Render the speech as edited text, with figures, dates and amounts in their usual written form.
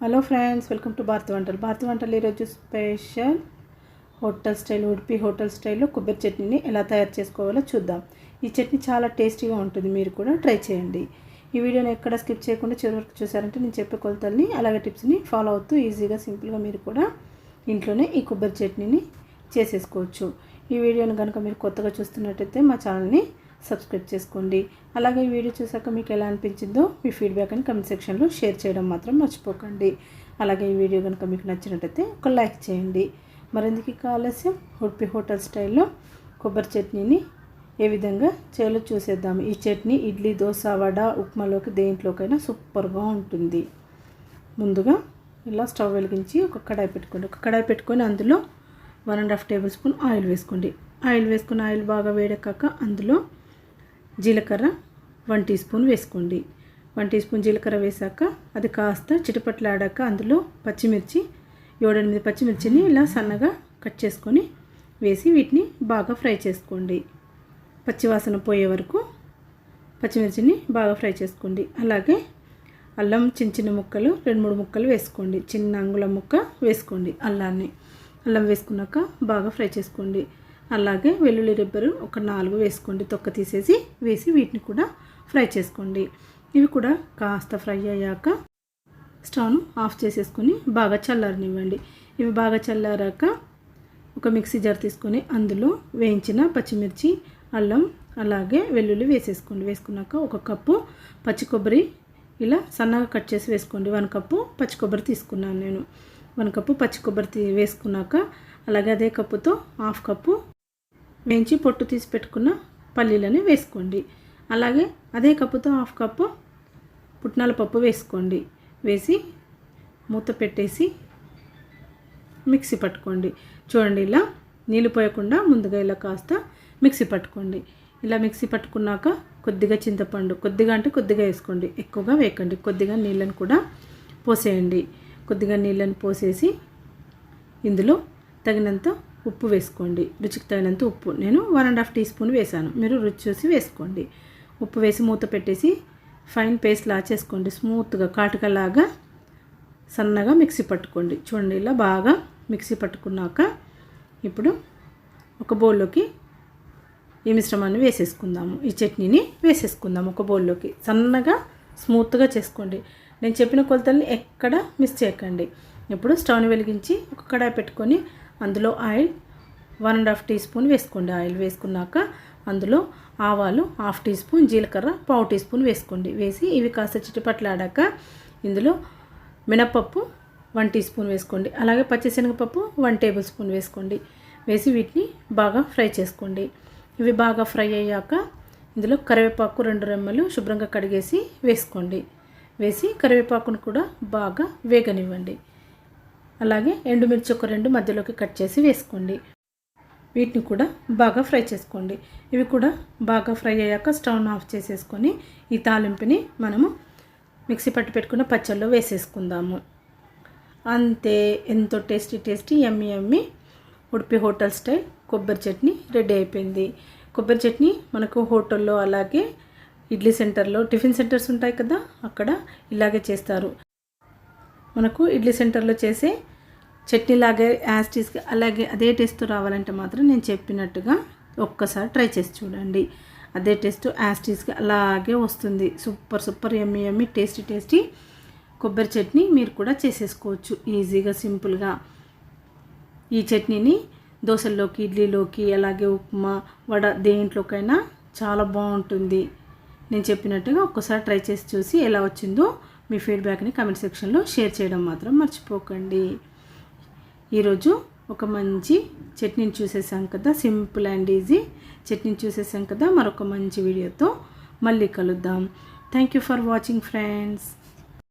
Hello friends, welcome to Bharathi వంటలు. భారతి వంటలు ఈరోజు special hotel style Udupi hotel స్టైల్లో కొబ్బరి చట్నీని ఎలా తయారు చేసుకోవాలో చూద్దాం. ఈ చట్నీ చాలా టేస్టీగా ఉంటుంది, మీరు కూడా ట్రై చేయండి. ఈ వీడియోని ఎక్కడ స్కిప్ చేయకుండా చివరి వరకు చూసారంటే నేను చెప్పే కొలతల్ని అలాగే టిప్స్ని ఫాలో అవుతూ ఈజీగా సింపుల్గా మీరు కూడా ఇంట్లోనే ఈ కొబ్బరి చట్నీని చేసేసుకోవచ్చు. ఈ వీడియోని కనుక మీరు కొత్తగా చూస్తున్నట్టయితే మా ఛానల్ని సబ్స్క్రైబ్ చేసుకోండి. అలాగే ఈ వీడియో చూసాక మీకు ఎలా అనిపించిందో మీ ఫీడ్బ్యాక్ అని కమెంట్ సెక్షన్లో షేర్ చేయడం మాత్రం మర్చిపోకండి. అలాగే ఈ వీడియో కనుక మీకు నచ్చినట్టయితే ఒక లైక్ చేయండి. మరెందుకు ఆలస్యం, ఉడిపి హోటల్ స్టైల్లో కొబ్బరి చట్నీని ఏ విధంగా చేయాలో చూసేద్దాం. ఈ చట్నీ ఇడ్లీ, దోశ, వడ, ఉప్మాలోకి దేంట్లోకైనా సూపర్గా ఉంటుంది. ముందుగా ఇలా స్టవ్ వెలిగించి ఒక కడాయి పెట్టుకొని అందులో 1.5 టేబుల్ స్పూన్ ఆయిల్ వేసుకోండి. ఆయిల్ బాగా వేడెక్కాక అందులో జీలకర్ర 1 టీ స్పూన్ వేసుకోండి. 1 టీ స్పూన్ జీలకర్ర వేసాక అది కాస్త చిటపట్లాడాక అందులో పచ్చిమిర్చి 7-8 పచ్చిమిర్చిని ఇలా సన్నగా కట్ చేసుకొని వేసి వీటిని బాగా ఫ్రై చేసుకోండి. పచ్చివాసన పోయే వరకు పచ్చిమిర్చిని బాగా ఫ్రై చేసుకోండి. అలాగే అల్లం చిన్న ముక్కలు 2-3 ముక్కలు వేసుకోండి. చిన్న అంగుళం ముక్క వేసుకోండి. అల్లం వేసుకున్నాక బాగా ఫ్రై చేసుకోండి. అలాగే వెల్లుల్లి రెబ్బలు ఒక 4 వేసుకోండి, తొక్క తీసేసి వేసి వీటిని కూడా ఫ్రై చేసుకోండి. ఇవి కూడా కాస్త ఫ్రై అయ్యాక స్టవ్ను ఆఫ్ చేసేసుకొని బాగా చల్లారనివ్వండి. ఇవి బాగా చల్లారాక ఒక మిక్సీ జార్ తీసుకొని అందులో వేయించిన పచ్చిమిర్చి, అల్లం అలాగే వెల్లుల్లి వేసేసుకోండి. వేసుకున్నాక 1 కప్పు పచ్చి కొబ్బరి ఇలా సన్నగా కట్ చేసి వేసుకోండి. 1 కప్పు పచ్చి కొబ్బరి తీసుకున్నాను నేను. 1 కప్పు పచ్చి కొబ్బరి వేసుకున్నాక అలాగే అదే కప్పుతో 1/2 కప్పు వేయించి పొట్టు తీసి పెట్టుకున్న పల్లీలని వేసుకోండి. అలాగే అదే కప్పుతో 1/2 కప్పు పుట్నాల పప్పు వేసుకోండి. వేసి మూత పెట్టేసి మిక్సీ పట్టుకోండి. చూడండి, ఇలా నీళ్ళు పోయకుండా ముందుగా ఇలా కాస్త మిక్సీ పట్టుకోండి. ఇలా మిక్సీ పట్టుకున్నాక కొద్దిగా చింతపండు, కొద్దిగా వేసుకోండి, ఎక్కువగా వేయకండి. కొద్దిగా నీళ్ళని కూడా పోసేయండి. కొద్దిగా నీళ్ళని పోసేసి ఇందులో తగినంత ఉప్పు వేసుకోండి. రుచికి తగినంత ఉప్పు, నేను 1.5 టీ స్పూన్ వేసాను, మీరు రుచి చూసి వేసుకోండి. ఉప్పు వేసి మూత పెట్టేసి ఫైన్ పేస్ట్ లా చేసుకోండి. స్మూత్గా కాటుకలాగా సన్నగా మిక్సీ పట్టుకోండి. చూడండి, ఇలా బాగా మిక్సీ పట్టుకున్నాక ఇప్పుడు ఒక బౌల్లోకి ఈ మిశ్రమాన్ని వేసేసుకుందాము. ఈ చట్నీని వేసేసుకుందాము ఒక బౌల్లోకి. సన్నగా స్మూత్గా చేసుకోండి. నేను చెప్పిన కొలతల్ని ఎక్కడ మిస్ చేయకండి. ఇప్పుడు స్టవ్ని వెలిగించి ఒక కడాయి పెట్టుకొని అందులో ఆయిల్ 1.5 టీ స్పూన్ వేసుకోండి. ఆయిల్ వేసుకున్నాక అందులో ఆవాలు 1/2 టీ స్పూన్, జీలకర్ర 1/4 టీ స్పూన్ వేసుకోండి. వేసి ఇవి కాస్త చిటపట్లాడాక ఇందులో మినపప్పు 1 టీ స్పూన్ వేసుకోండి. అలాగే పచ్చిశనగపప్పు 1 టేబుల్ స్పూన్ వేసుకోండి. వేసి వీటిని బాగా ఫ్రై చేసుకోండి. ఇవి బాగా ఫ్రై అయ్యాక ఇందులో కరివేపాకు 2 రెమ్మలు శుభ్రంగా కడిగేసి వేసుకోండి. వేసి కరివేపాకును కూడా బాగా వేగనివ్వండి. అలాగే ఎండుమిర్చి ఒక 2 మధ్యలోకి కట్ చేసి వేసుకోండి. వీటిని కూడా బాగా ఫ్రై చేసుకోండి. ఇవి కూడా బాగా ఫ్రై అయ్యాక స్టవ్ను ఆఫ్ చేసేసుకొని ఈ తాలింపుని మనము మిక్సీ పట్టి పెట్టుకున్న పచ్చళ్ళలో వేసేసుకుందాము. అంతే, ఎంతో టేస్టీ యమ్మీ ఉడిపి హోటల్ స్టైల్ కొబ్బరి చట్నీ రెడీ అయిపోయింది. కొబ్బరి చట్నీ మనకు హోటల్లో అలాగే ఇడ్లీ సెంటర్లో, టిఫిన్ సెంటర్స్ ఉంటాయి కదా, అక్కడ ఇలాగే చేస్తారు. మనకు ఇడ్లీ సెంటర్లో చేసే చట్నీ లాగే యాస్టీస్గా అలాగే అదే టేస్ట్ రావాలంటే మాత్రం నేను చెప్పినట్టుగా ఒక్కసారి ట్రై చేసి చూడండి. అదే టేస్ట్ యాస్టీస్గా అలాగే వస్తుంది. సూపర్ యమ్మీ టేస్టీ కొబ్బరి చట్నీ మీరు కూడా చేసేసుకోవచ్చు ఈజీగా, సింపుల్గా. ఈ చట్నీని దోశల్లోకి, ఇడ్లీలోకి, అలాగే ఉప్మా, వడ దేంట్లోకైనా చాలా బాగుంటుంది. నేను చెప్పినట్టుగా ఒక్కసారి ట్రై చేసి చూసి ఎలా వచ్చిందో మీ ఫీడ్బ్యాక్ని కమెంట్ సెక్షన్లో షేర్ చేయడం మాత్రం మర్చిపోకండి. ఈరోజు ఒక మంచి చట్నీని చూసేసాం కదా, సింపుల్ అండ్ ఈజీ చట్నీని చూసేసాం కదా. మరొక మంచి వీడియోతో మళ్ళీ కలుద్దాం. Thank you for watching friends.